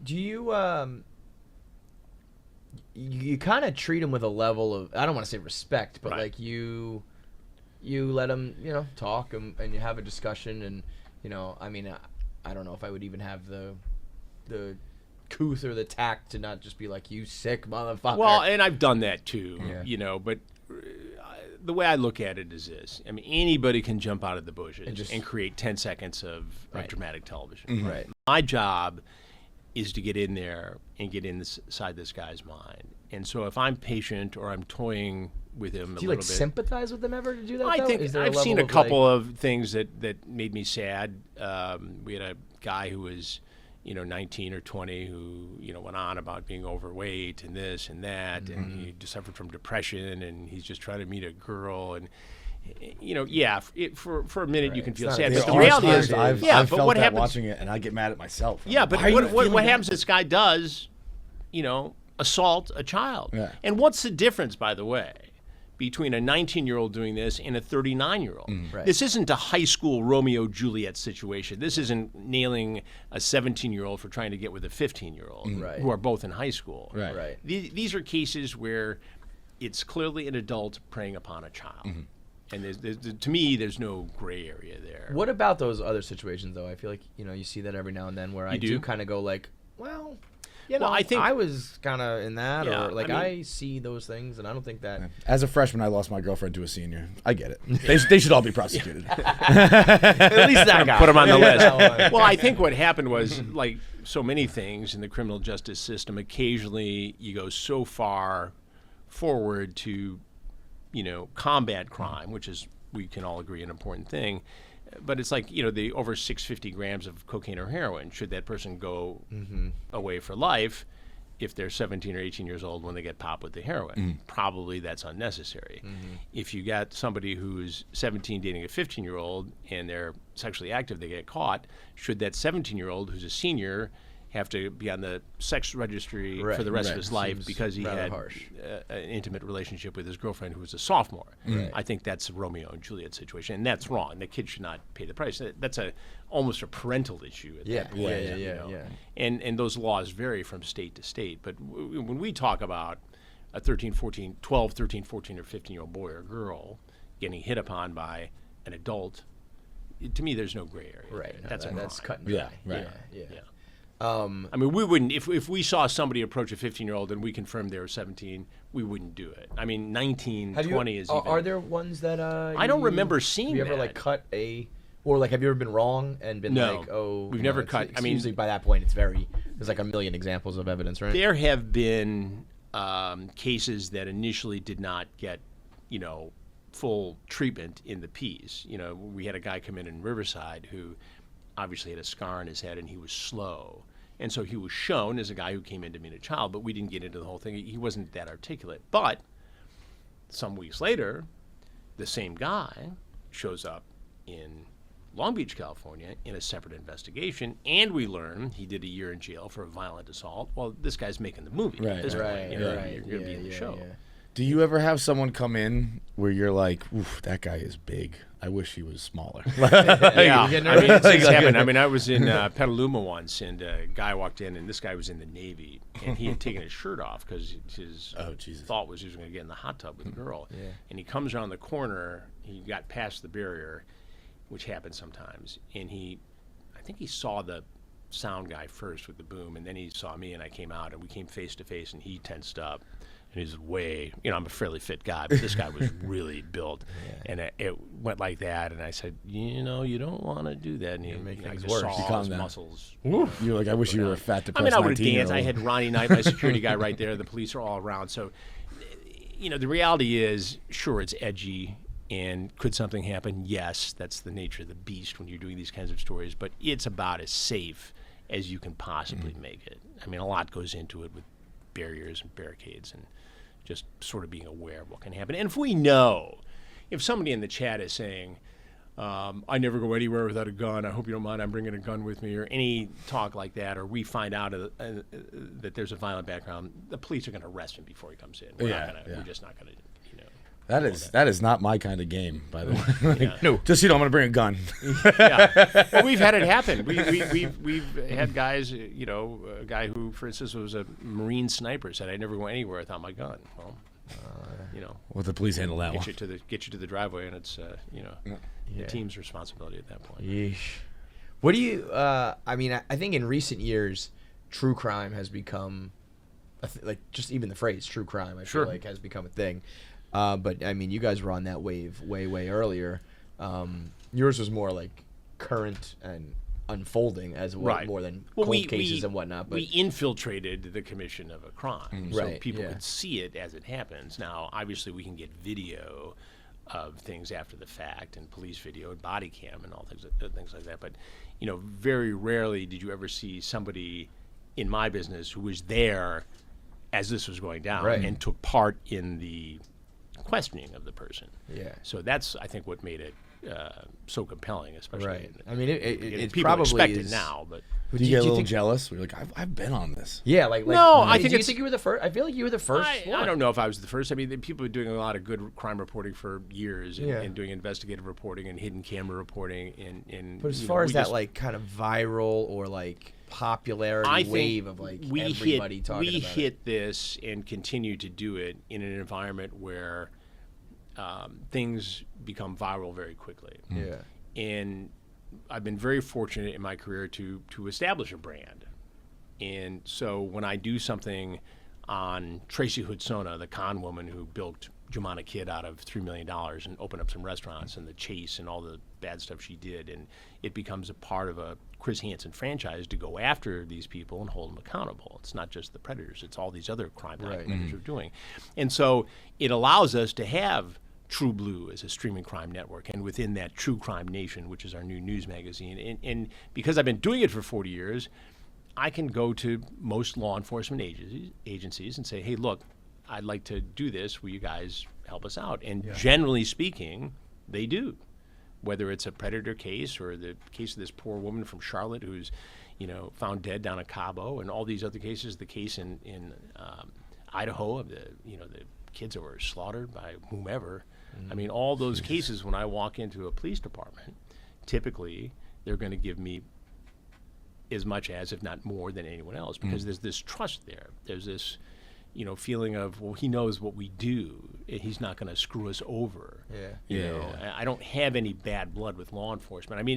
Do you you kind of treat them with a level of, I don't want to say respect, but like you let them, talk and you have a discussion, and I mean, I don't know if I would even have the couth or the tact to not just be like, you sick motherfucker. Well, and I've done that too, Yeah. but the way I look at it is this. I mean, anybody can jump out of the bushes and create 10 seconds of dramatic television. Mm-hmm. Right. My job is to get in there and get inside this guy's mind. And so if I'm patient or I'm toying with him a little bit. Do you sympathize with them ever to do that? I think I've seen a couple of things that made me sad. We had a guy who was 19 or 20 who went on about being overweight and this and that, and he suffered from depression, and he's just trying to meet a girl, and for a minute you can feel sad. But the reality is, I've but felt what that happens watching it, and I get mad at myself. Yeah, but what happens? This guy does, assault a child. Yeah. And what's the difference, by the way, between a 19-year-old doing this and a 39-year-old? Right. This isn't a high school Romeo-Juliet situation. This isn't nailing a 17-year-old for trying to get with a 15-year-old who are both in high school. Right. These are cases where it's clearly an adult preying upon a child. And to me, there's no gray area there. What about those other situations, though? I feel like, you see that every now and then where I do kind of go like, well... I think I was kind of in that, or I see those things, and I don't think that. As a freshman, I lost my girlfriend to a senior. I get it. They should all be prosecuted. At least that guy. Put them on the list. Well, I think what happened was, like so many things in the criminal justice system, occasionally you go so far forward to, combat crime, which is, we can all agree, an important thing. But it's like, the over 650 grams of cocaine or heroin. Should that person go away for life if they're 17 or 18 years old when they get popped with the heroin? Probably that's unnecessary. If you got somebody who's 17 dating a 15-year-old and they're sexually active, they get caught, should that 17-year-old who's a senior have to be on the sex registry for the rest of his life because he had an intimate relationship with his girlfriend who was a sophomore? I think that's a Romeo and Juliet situation, and that's wrong. The kid should not pay the price. That's almost a parental issue at that point. And those laws vary from state to state. But when we talk about a 13, 14, 12, 13, 14, or 15-year-old boy or girl getting hit upon by an adult, to me, there's no gray area. Right. That's cut and dry. Yeah. I mean, we wouldn't, if we saw somebody approach a 15-year-old and we confirmed they were 17, we wouldn't do it. I mean, 19, 20 is even... Are there ones that... I don't remember seeing that. Have you ever, cut a... Or, have you ever been wrong and been we've never cut... I mean, usually by that point, there's a million examples of evidence, right? There have been cases that initially did not get, full treatment in the piece. We had a guy come in Riverside who obviously had a scar on his head and he was slow. And so he was shown as a guy who came in to meet a child, but we didn't get into the whole thing. He wasn't that articulate. But some weeks later, the same guy shows up in Long Beach, California, in a separate investigation, and we learn he did a year in jail for a violent assault. Well, this guy's making the movie at this point. You're going to be in the show. Yeah. Do you ever have someone come in where you're like, oof, that guy is big. I wish he was smaller. Yeah, I mean, things happen. I mean, I was in Petaluma once, and a guy walked in, and this guy was in the Navy, and he had taken his shirt off because his thought was he was going to get in the hot tub with a girl. Yeah. And he comes around the corner, he got past the barrier, which happens sometimes, and I think he saw the sound guy first with the boom, and then he saw me, and I came out, and we came face to face, and he tensed up. And he's I'm a fairly fit guy, but this guy was really built. And it went like that, and I said, you don't want to do that. And he make things just worse. saw his muscles. You're like, I wish you were a fat, depressed 19-year-old. I mean, I would have danced. I had Ronnie Knight, my security guy, right there. The police are all around. So, the reality is, sure, it's edgy. And could something happen? Yes, that's the nature of the beast when you're doing these kinds of stories. But it's about as safe as you can possibly make it. I mean, a lot goes into it with barriers and barricades and just sort of being aware of what can happen. And if somebody in the chat is saying, I never go anywhere without a gun, I hope you don't mind, I'm bringing a gun with me, or any talk like that, or we find out that there's a violent background, the police are going to arrest him before he comes in. We're just not going to, That is not my kind of game, by the way. Yeah. No, just I'm gonna bring a gun. Yeah. Well, we've had it happen. We've had guys, a guy who, for instance, was a Marine sniper said, "I'd never go anywhere without my gun." Well, Well, the police handle that one. get you to the driveway, and it's the team's responsibility at that point. Yeesh. What do you? I mean, I think in recent years, true crime has become, like, just even the phrase "true crime" I feel like has become a thing. But I mean, you guys were on that wave way earlier. Yours was more like current and unfolding as well, more than cold cases and whatnot. But we infiltrated the commission of a crime, so Right, people yeah. could see it as it happens. Now, obviously, we can get video of things after the fact, and police video and body cam and all things like that. But very rarely did you ever see somebody in my business who was there as this was going down and took part in the questioning of the person. Yeah. So that's, I think, what made it so compelling, especially. Right. I mean, it people probably expect is it now, but Do you get a little jealous? You're like, I've been on this. Yeah, like No, I think do you think you were the first? I feel like you were the first. I don't know if I was the first. I mean, people are doing a lot of good crime reporting for years, and doing investigative reporting and hidden camera reporting. But as far as that, like, kind of viral or like popularity wave of like everybody talking about it. We hit this and continue to do it in an environment where things become viral very quickly. Yeah. And I've been very fortunate in my career to establish a brand. And so when I do something on Tracy Hoodsona, the con woman who bilked Jumana Kidd out of $3 million and opened up some restaurants, and the chase and all the bad stuff she did, and it becomes a part of a Chris Hansen franchise to go after these people and hold them accountable. It's not just the predators, it's all these other crime documentaries we're doing. And so it allows us to have True Blue as a streaming crime network, and within that True Crime Nation, which is our new news magazine. And because I've been doing it for 40 years, I can go to most law enforcement agencies and say, hey, look, I'd like to do this. Will you guys help us out? And generally speaking, they do. Whether it's a predator case or the case of this poor woman from Charlotte who's, found dead down at Cabo, and all these other cases, the case in Idaho of the kids that were slaughtered by whomever. I mean, all those cases, when I walk into a police department, typically they're going to give me as much as, if not more, than anyone else, because there's this trust there. There's this, feeling of, well, he knows what we do, and he's not going to screw us over. I don't have any bad blood with law enforcement. I mean,